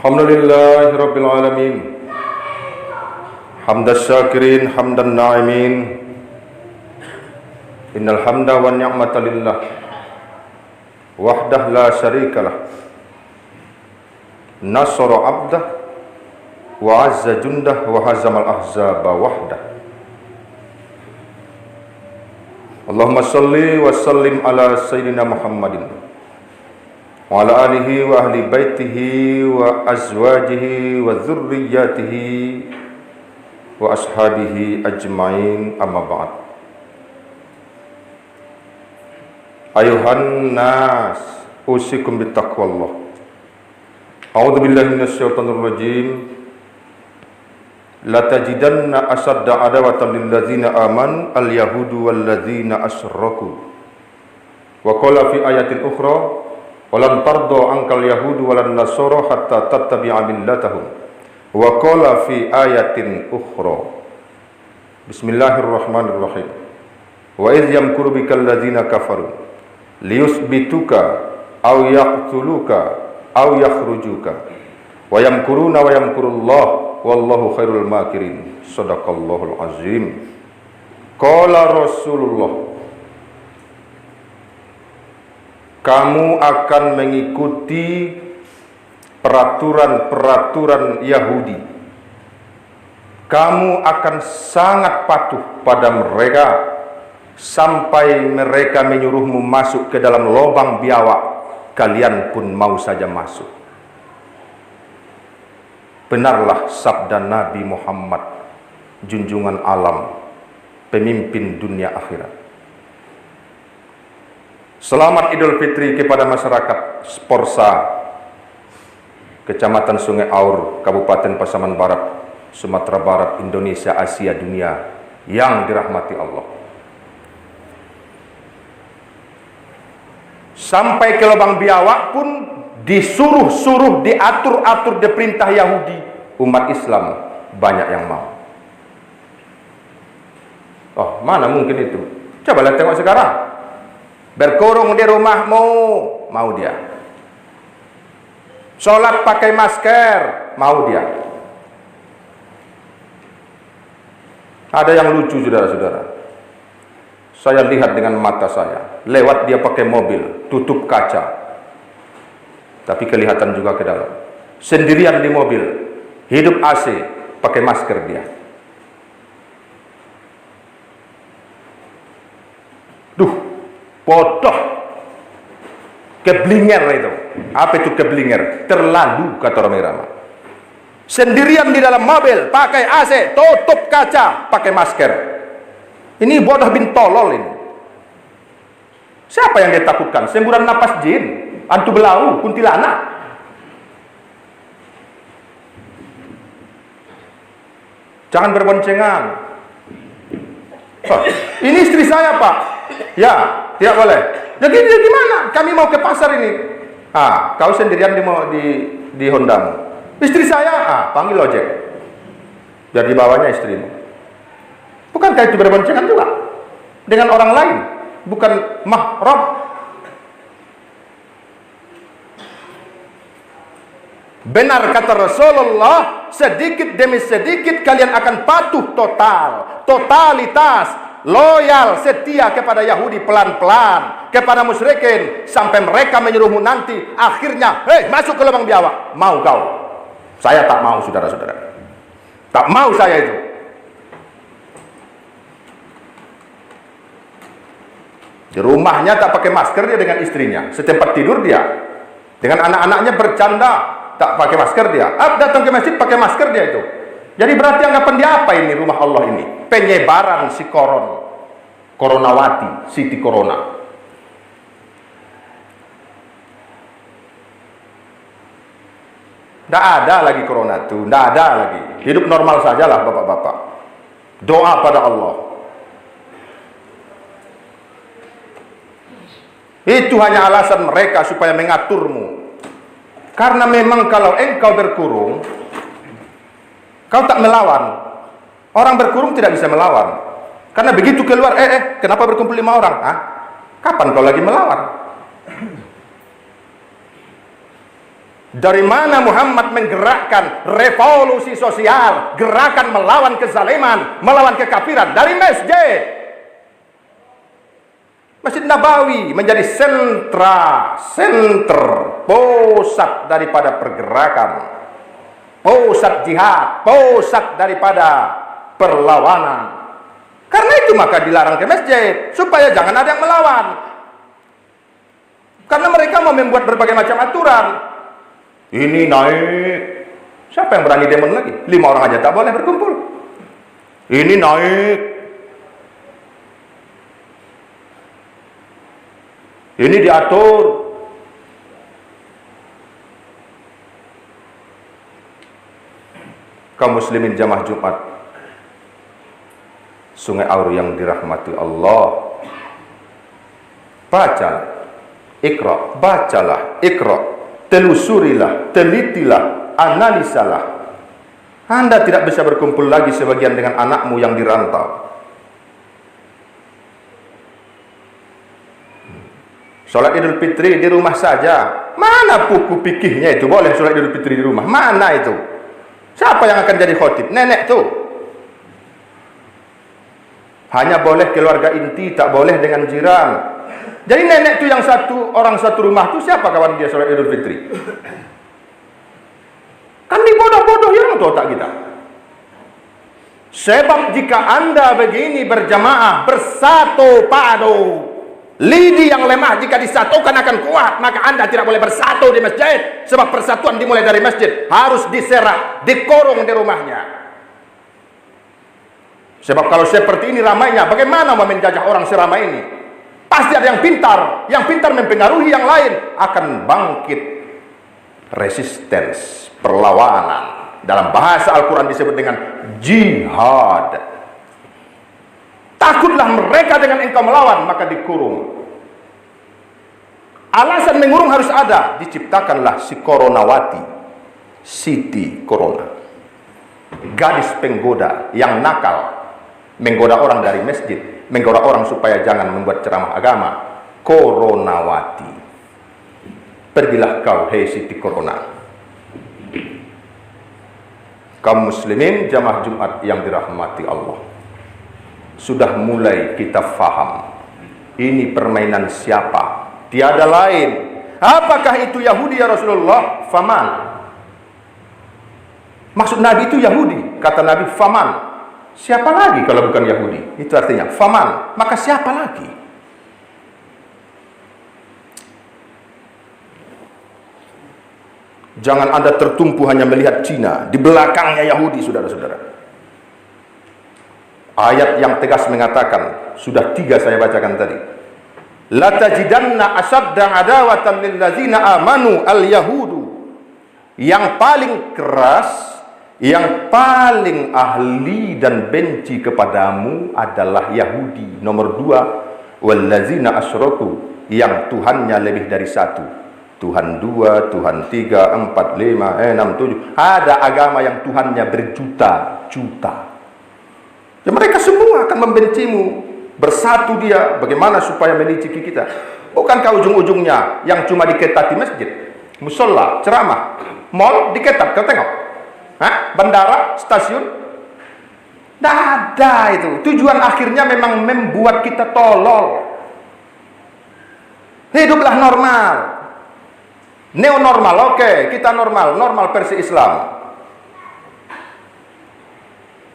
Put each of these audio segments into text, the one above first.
Alhamdulillahi Rabbil Alamin. Hamdas syakirin, hamdan na'imin. Innal hamda wa ni'mata lillah wahdah la syarikalah. Nasara abdah wa azza jundah wa hazamal ahzaba wahdah. Allahumma salli wa sallim ala sayyidina Muhammadin wa ala alihi wa ahli baitihi wa azwajihi wa dzurriyyatihi wa ashabihi ajmain, amma ba'd. Ayuhan nas, usikum bittaqwallah. A'udzu billahi minasyaitonir rajim. La tajidanna asadda adawatan lil ladzina aman al yahudu wal ladzina asyraku. Wa qala fi ayatin ukhra, walan tardo angkal yahudu walan nasara hatta tattabi'a millatahum. Wa qala fi ayatin ukhra, bismillahirrahmanirrahim. Wa idh yamkuru bikal ladzina kafaru liyusbituka aw yaqtuluka aw yakhrujuka wa yamkuruna wa yamkurullah wallahu khairul makirin. Shadaqallahul azim. Qala Rasulullah, kamu akan mengikuti peraturan-peraturan Yahudi. Kamu akan sangat patuh pada mereka sampai mereka menyuruhmu masuk ke dalam lubang biawak, kalian pun mau saja masuk. Benarlah sabda Nabi Muhammad, junjungan alam, pemimpin dunia akhirat. Selamat Idul Fitri kepada masyarakat Sporsa, Kecamatan Sungai Aur, Kabupaten Pasaman Barat, Sumatera Barat, Indonesia, Asia, dunia yang dirahmati Allah. Sampai ke lubang biawak pun disuruh-suruh, diatur-atur, diperintah Yahudi. Umat Islam banyak yang mau. Oh, mana mungkin itu? Coba lihat, tengok sekarang. Berkurung di rumahmu, mau dia. Sholat pakai masker, mau dia. Ada yang lucu, saudara-saudara. Saya lihat dengan mata saya. Lewat dia pakai mobil, tutup kaca, tapi kelihatan juga ke dalam. Sendirian di mobil, hidup AC, pakai masker dia. Duh, bodoh. Keblinger itu. Apa itu keblinger? Terlalu, kata orang Irama. Sendirian di dalam mobil, pakai AC, tutup kaca, pakai masker. Ini bodoh bin tolol ini. Siapa yang dia takutkan? Semburan napas jin, hantu belau, kuntilanak. Jangan berboncengan. Oh, ini istri saya, Pak. Ya, tidak boleh. Jadi gimana? Kami mau ke pasar ini. Ah, kau sendirian di Hondamu. Istri saya, panggil ojek. Biar dibawanya istrimu. Bukankah itu berboncengan juga dengan orang lain, bukan mahram? Benar kata Rasulullah, sedikit demi sedikit kalian akan patuh total, totalitas, loyal, setia kepada Yahudi, pelan-pelan kepada musyrikin sampai mereka menyuruhmu nanti akhirnya, masuk ke lubang biawak. Mau kau? Saya tak mau, saudara-saudara. Tak mau saya itu. Di rumahnya tak pakai masker dia dengan istrinya. Setempat tidur dia dengan anak-anaknya bercanda, tak pakai masker dia. Datang ke masjid pakai masker dia itu. Jadi berarti anggapan dia apa ini rumah Allah ini? Penyebaran si Coronawati, Siti Corona. Tidak ada lagi corona itu, tidak ada lagi. Hidup normal sajalah bapak-bapak. Doa pada Allah. Itu hanya alasan mereka supaya mengaturmu. Karena memang kalau engkau berkurung, kau tak melawan. Orang berkurung tidak bisa melawan. Karena begitu keluar, kenapa berkumpul 5 orang? Kapan kau lagi melawan? Dari mana Muhammad menggerakkan revolusi sosial, gerakan melawan kezaliman, melawan kekafiran? Dari masjid. Masjid Nabawi menjadi senter, pusat daripada pergerakan, pusat jihad, pusat daripada perlawanan. Karena itu maka dilarang ke masjid, supaya jangan ada yang melawan. Karena mereka mau membuat berbagai macam aturan. Ini naik. Siapa yang berani demo lagi? 5 orang aja tak boleh berkumpul. Ini naik. Ini diatur. Kaum muslimin jamaah Jumat Sungai Aur yang dirahmati Allah, bacalah, Iqra, telusurilah, telitilah, analisalah. Anda tidak bisa berkumpul lagi sebagian dengan anakmu yang dirantau. Sholat Idul Fitri di rumah saja. Mana buku fikihnya itu boleh sholat Idul Fitri di rumah? Mana itu? Siapa yang akan jadi khotib? Nenek tuh. Hanya boleh keluarga inti, tak boleh dengan jiran. Jadi nenek itu yang orang satu rumah itu siapa kawan dia sholat Idul Fitri? Kan dibodoh-bodoh yang itu otak kita. Sebab jika Anda begini berjamaah, bersatu padu, lidi yang lemah jika disatukan akan kuat, maka Anda tidak boleh bersatu di masjid. Sebab persatuan dimulai dari masjid, harus diserak, dikurung di rumahnya. Sebab kalau seperti ini ramainya, bagaimana mau menjajah orang seramai ini? Pasti ada yang pintar mempengaruhi yang lain, akan bangkit resistance, perlawanan. Dalam bahasa Al-Quran disebut dengan jihad. Takutlah mereka dengan engkau melawan, maka dikurung. Alasan mengurung harus ada. Diciptakanlah si Koronawati, Siti Corona, gadis penggoda yang nakal, menggoda orang dari masjid, menggoda orang supaya jangan membuat ceramah agama. Koronawati, pergilah kau, hei Siti Corona. Kaum muslimin jamaah Jumat yang dirahmati Allah, sudah mulai kita faham ini permainan siapa? Tiada lain. Apakah itu Yahudi ya Rasulullah? Faman. Maksud Nabi itu Yahudi. Kata Nabi faman. Siapa lagi kalau bukan Yahudi? Itu artinya faman. Maka siapa lagi? Jangan Anda tertumpu hanya melihat Cina. Di belakangnya Yahudi, saudara-saudara. Ayat yang tegas mengatakan, sudah 3 saya bacakan tadi. La tajidanna asadda adawatan lil ladzina amanu al-yahudu. Yang paling keras, yang paling ahli dan benci kepadamu adalah Yahudi. Nomor 2, wal ladzina asyraku, yang Tuhannya lebih dari 1. Tuhan 2, Tuhan 3, 4, 5, 6, 7. Ada agama yang Tuhannya berjuta-juta. Ya, mereka semua akan membencimu. Bersatu dia, bagaimana supaya meliciki kita? Bukankah ujung-ujungnya yang cuma diketati masjid, musola, ceramah, mall diketat, kau tengok? Hah? Bandara, stasiun? Tidak ada itu. Tujuan akhirnya memang membuat kita tolol. Hiduplah normal. Neo normal, oke, kita normal versi Islam.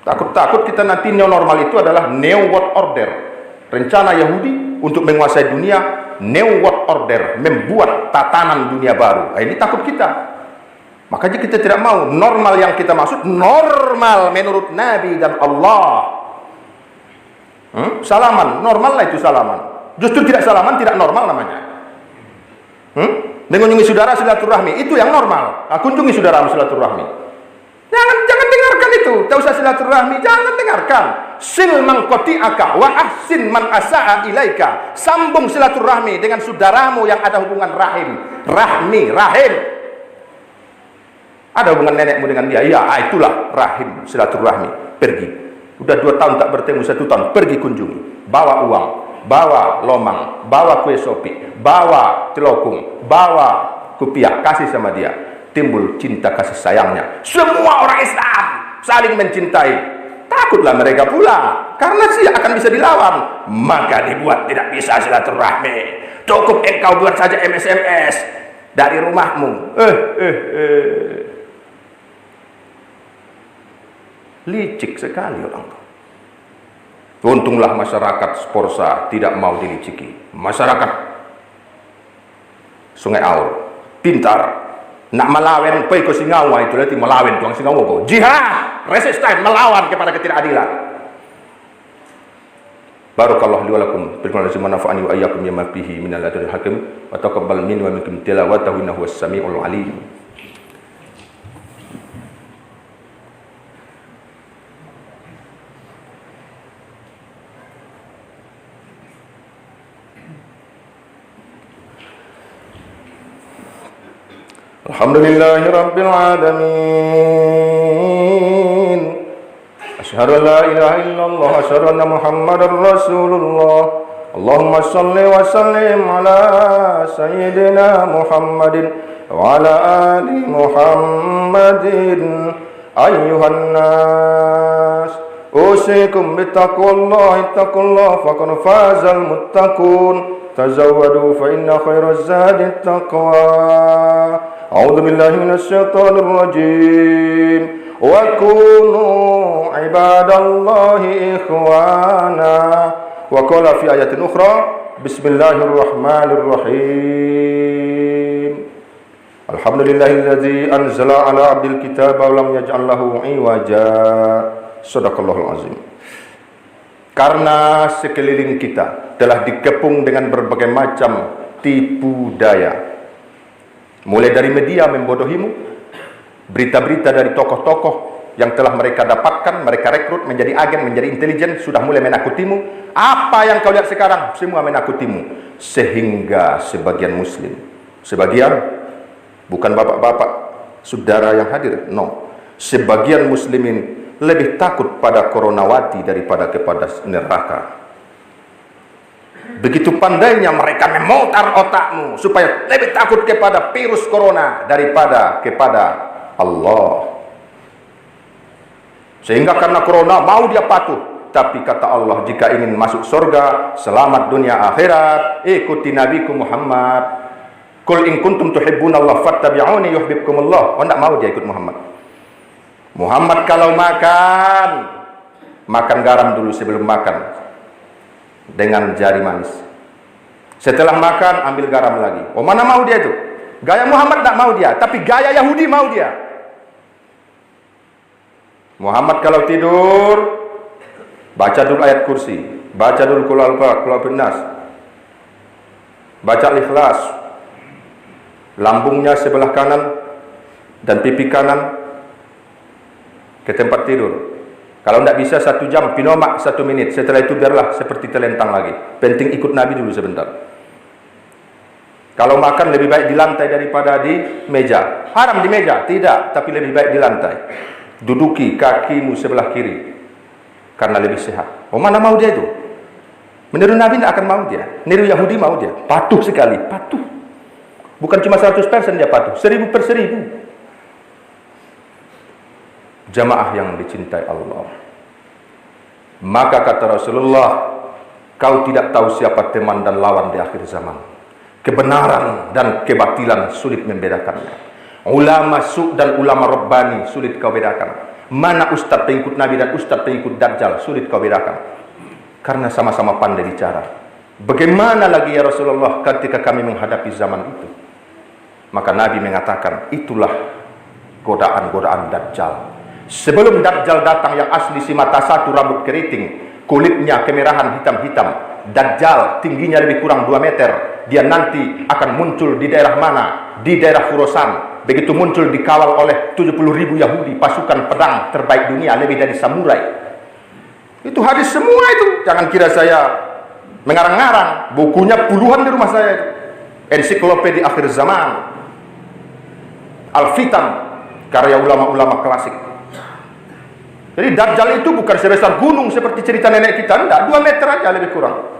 Takut-takut kita nanti neo normal itu adalah New World Order. Rencana Yahudi untuk menguasai dunia, New World Order, membuat tatanan dunia baru. Nah, ini takut kita. Makanya kita tidak mau. Normal yang kita maksud, normal menurut Nabi dan Allah. Salaman, normal lah itu salaman. Justru tidak salaman, tidak normal namanya. Mengunjungi saudara silaturahmi, itu yang normal. Nah, kunjungi saudara silaturahmi. Jangan dengarkan itu. Tak usah silaturahmi, jangan dengarkan. Sil man qati'aka wa ahsin man asa'a ilaika. Sambung silaturahmi dengan saudaramu yang ada hubungan rahim. Rahim. Ada hubungan nenekmu dengan dia. Ya, itulah rahim, silaturahmi. Pergi. Udah 2 tahun tak bertemu, 1 tahun, pergi kunjungi. Bawa uang, bawa lomang, bawa kue sopi, bawa celokung, bawa kupiah, kasih sama dia. timbul cinta kasih sayangnya. Semua orang Islam saling mencintai. Takutlah mereka pula, karena sih akan bisa dilawan. Maka dibuat tidak bisa silaturahmi. Cukup engkau buat saja SMS dari rumahmu. Licik sekali orang tua. Untunglah masyarakat Sporsa tidak mau diliciki. Masyarakat Sungai Aur pintar. Nak melawan pay ko Singawa itu nanti melawan tuang Singawa ko. Jihad, resisten melawan kepada ketidakadilan. Barakallahu li wa lakum bil Qur'an wa nafa'ani wa iyyakum bima fihi minal ladunil hakim wa taqabbal minni wa minkum tilawatahu innahu was-sami'ul 'alim. Alhamdulillahi Rabbil Alamin. Asyhadu an la ilaha illallah wa asyhadu anna Muhammadar Rasulullah. Allahumma salli wa sallim ala Sayyidina Muhammadin wa ala ali Muhammadin. Ayyuhan nas, usikum bittaqwallahi ittaqullaha faqad fazal muttaqun. Tazawwadu fa inna khairaz zadi taqwa. A'udzu billahi minasy syaithanir rajim. Wa kunu ibadallahi ikhwana. Wa qala fi ayatin ukhra, bismillahirrahmanirrahim. Alhamdulillahilladzi anzala ala 'abdil kitaba wa lam yaj'al lahu 'iwaja. Shadaqallahul azim. Karena sekeliling kita telah dikepung dengan berbagai macam tipu daya. Mulai dari media membodohimu, berita-berita dari tokoh-tokoh yang telah mereka dapatkan, mereka rekrut menjadi agen, menjadi intelijen, sudah mulai menakutimu. Apa yang kau lihat sekarang, semua menakutimu. Sehingga sebagian muslim, sebagian, bukan bapak-bapak, saudara yang hadir, no. Sebagian muslimin lebih takut pada coronawati daripada kepada neraka. Begitu pandainya mereka memutar otakmu supaya lebih takut kepada virus corona daripada kepada Allah. Sehingga karena corona mau dia patuh. Tapi kata Allah, jika ingin masuk surga, selamat dunia akhirat, ikuti Nabiku Muhammad. Qul in kuntum tuhibbunallaha fattabi'uni yuhibbukumullah. Oh, enggak mau dia ikut Muhammad. Muhammad kalau makan garam dulu sebelum makan dengan jari manis. Setelah makan ambil garam lagi. Oh, mana mau dia itu? Gaya Muhammad tak mau dia, tapi gaya Yahudi mau dia. Muhammad kalau tidur baca dulu ayat kursi, baca dulu qul huwallahu nas, baca Ikhlas. Lambungnya sebelah kanan dan pipi kanan ke tempat tidur. Kalau tidak bisa 1 jam, pinomak 1 menit. Setelah itu biarlah seperti telentang lagi. Penting ikut Nabi dulu sebentar. Kalau makan lebih baik di lantai daripada di meja. Haram di meja? Tidak, tapi lebih baik di lantai. Duduki kakimu sebelah kiri. Karena lebih sehat. Oh, mana mau dia itu? Meniru Nabi tidak akan mau dia. Niru Yahudi mau dia. Patuh sekali, patuh. Bukan cuma 100% dia patuh, 1000%. Jamaah yang dicintai Allah. Maka kata Rasulullah, kau tidak tahu siapa teman dan lawan di akhir zaman. Kebenaran dan kebatilan sulit membedakannya. Ulama su' dan ulama rabbani sulit kau bedakan. Mana ustaz pengikut Nabi dan ustaz pengikut Dajjal sulit kau bedakan. Karena sama-sama pandai bicara. Bagaimana lagi ya Rasulullah ketika kami menghadapi zaman itu? Maka Nabi mengatakan, itulah godaan-godaan Dajjal. Sebelum Dajjal datang yang asli si mata satu, rambut keriting, kulitnya kemerahan hitam-hitam, Dajjal tingginya lebih kurang 2 meter. Dia nanti akan muncul di daerah mana? Di daerah Khurasan. Begitu muncul dikawal oleh 70.000 Yahudi, pasukan pedang terbaik dunia, lebih dari samurai. Itu hadis semua itu. Jangan kira saya mengarang-ngarang. Bukunya puluhan di rumah saya itu. Ensiklopedia Akhir Zaman, Al-Fitan, karya ulama-ulama klasik. Jadi Dajjal itu bukan sebesar gunung seperti cerita nenek kita, enggak, 2 meter aja lebih kurang.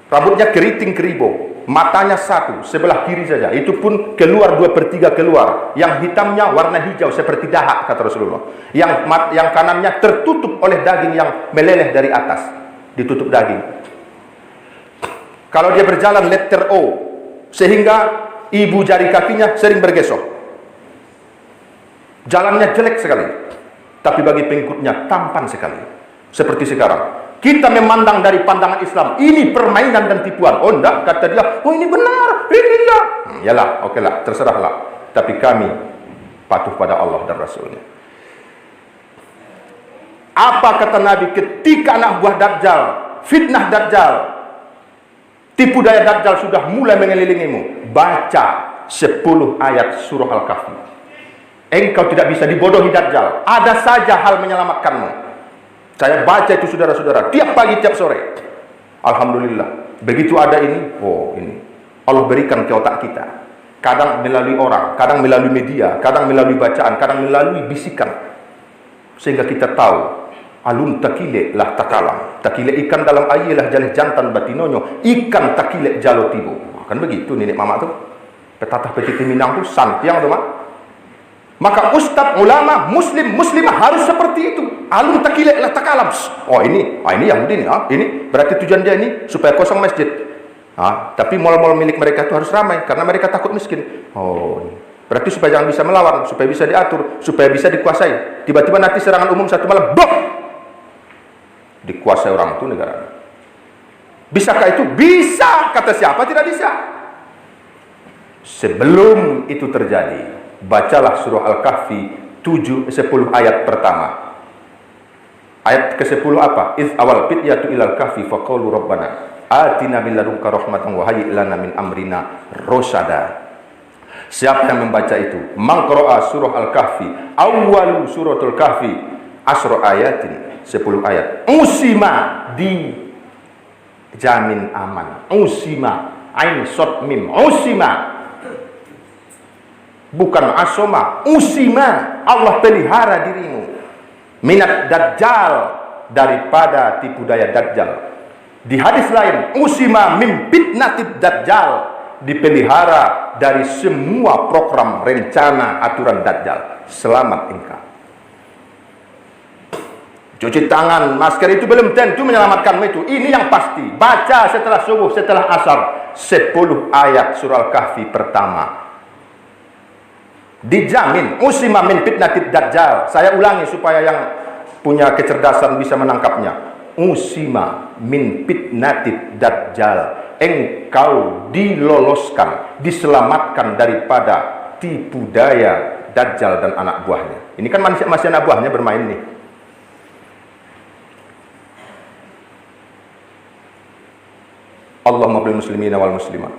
Rambutnya keriting keribo, matanya satu, sebelah kiri saja. Itu pun keluar 2/3 keluar. Yang hitamnya warna hijau seperti dahak, kata Rasulullah. Yang kanannya tertutup oleh daging yang meleleh dari atas. Ditutup daging. Kalau dia berjalan letter O, sehingga ibu jari kakinya sering bergesok. Jalannya jelek sekali. Tapi bagi pengikutnya tampan sekali. Seperti sekarang. Kita memandang dari pandangan Islam, ini permainan dan tipuan. Oh enggak, kata dia, oh ini benar, ini enggak. Yalah, oke lah, terserahlah. Tapi kami patuh pada Allah dan Rasulnya. Apa kata Nabi ketika anak buah Dajjal, fitnah Dajjal, tipu daya Dajjal sudah mulai mengelilingimu? Baca 10 ayat surah Al-Kahfi. Engkau tidak bisa dibodohi Dajjal. Ada saja hal menyelamatkanmu. Saya baca itu saudara-saudara, tiap pagi, tiap sore. Alhamdulillah. Begitu ada ini, oh ini. Allah berikan ke otak kita. Kadang melalui orang, kadang melalui media, kadang melalui bacaan, kadang melalui bisikan. Sehingga kita tahu, alun takile lah takalam. Takile ikan dalam air lah jalih jantan batinonyo. Ikan takile jalo tibo. Kan begitu nenek mama tuh. Petatah petiti Minang tuh, santiang tuh mak. Maka ustadz, ulama, muslim, muslimah harus seperti itu. Alun takilek lah takalam. Oh ini Yahudi nih. Ini berarti tujuan dia ini supaya kosong masjid. Tapi mal-mal milik mereka itu harus ramai karena mereka takut miskin. Oh, berarti supaya jangan bisa melawan, supaya bisa diatur, supaya bisa dikuasai. Tiba-tiba nanti serangan umum satu malam, blok, dikuasai orang itu negara. Bisakah itu? Bisa. Kata siapa tidak bisa? Sebelum itu terjadi, bacalah surah Al-Kahfi 10 ayat pertama. Ayat ke-10 apa? Iz awal fityatu ilal kahfi faqalu rabbana atina min ladunka rahmatan wa hayyi lana min amrina rasyada. Siapa yang membaca itu? Man qara'a surah Al-Kahfi, awwalu suratul kahfi, asra ayatin, 10 ayat. Usima, dijamin aman. Usima, ain sod mim. Usima. Bukan asoma, usima, Allah pelihara dirimu minat Dajjal, daripada tipu daya Dajjal. Di hadis lain, usima min fitnatid Dajjal, dipelihara dari semua program, rencana, aturan Dajjal. Selamat engkau. Cuci tangan, masker itu belum tentu menyelamatkanmu itu. Ini yang pasti. Baca setelah subuh, setelah asar 10 ayat surah Al-Kahfi pertama. Dijamin usima min fitnatid Dajjal. Saya ulangi supaya yang punya kecerdasan bisa menangkapnya. Usima min fitnatid Dajjal. Engkau diloloskan, diselamatkan daripada tipu daya Dajjal dan anak buahnya. Ini kan masih anak buahnya bermain nih. Allahumma bil muslimina wal muslimat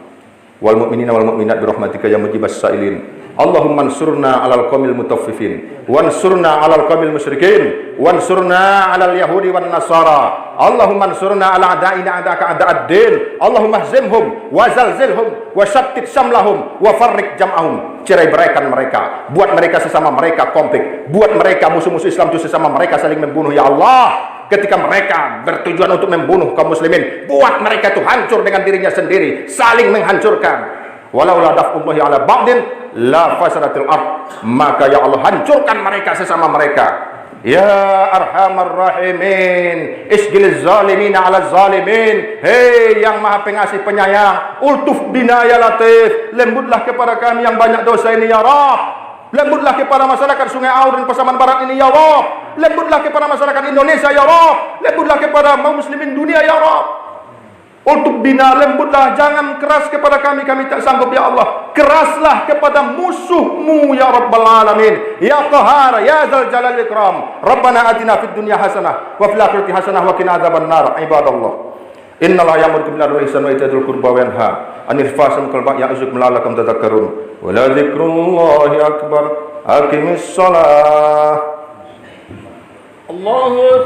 wal mu'minina wal mu'minat bi rahmatika ya mujibas sa'ilin. Allahumma ansurna 'alal qaumil mutaffifin wansurna 'alal qaumil musyrikin wansurna 'alal yahudi wan nasara. Allahumma ansurna 'ala a'da'ina a'da'aka a'da'ad-din. Allahumma hzimhum wa zalzilhum wa shattit samlahum wa farriq jam'ahum. Cerai-beraikan mereka, buat mereka sesama mereka konflik, buat mereka musuh-musuh Islam itu sesama mereka saling membunuh ya Allah. Ketika mereka bertujuan untuk membunuh kaum muslimin, buat mereka itu hancur dengan dirinya sendiri, saling menghancurkan. Walau la daf'ullahi 'ala ba'din la fasadatil ard. Maka ya Allah hancurkan mereka sesama mereka. Ya arhamar rahimin, isgil zalimin 'ala zalimin. Hei yang maha pengasih penyayang, ultuf bina ya latif, lembutlah kepada kami yang banyak dosa ini ya Rabb. Lembutlah kepada masyarakat Sungai Aur dan Pasaman Barat ini ya Rabb. Lembutlah kepada masyarakat Indonesia ya Rabb. Lembutlah kepada kaum muslimin dunia ya Rabb. Untuk bina, lembutlah, jangan keras kepada kami tak sanggup ya Allah. Keraslah kepada musuhmu ya Rabbal Alamin, ya Qahar, ya Zal Jalal Ikram. Rabbana atina fid dunya hasanah wa fil akhirati hasanah wa qina adzabannar. Ibadallah, innallaha ya'muru bil 'adli wal ihsani wa ita'i dzil qurba wa yanha 'anil fahsya'i wal munkari ya'idzukum la'allakum tadhakkarun. Wa la dzikrullahi akbar. Aqimis shalah. Allahu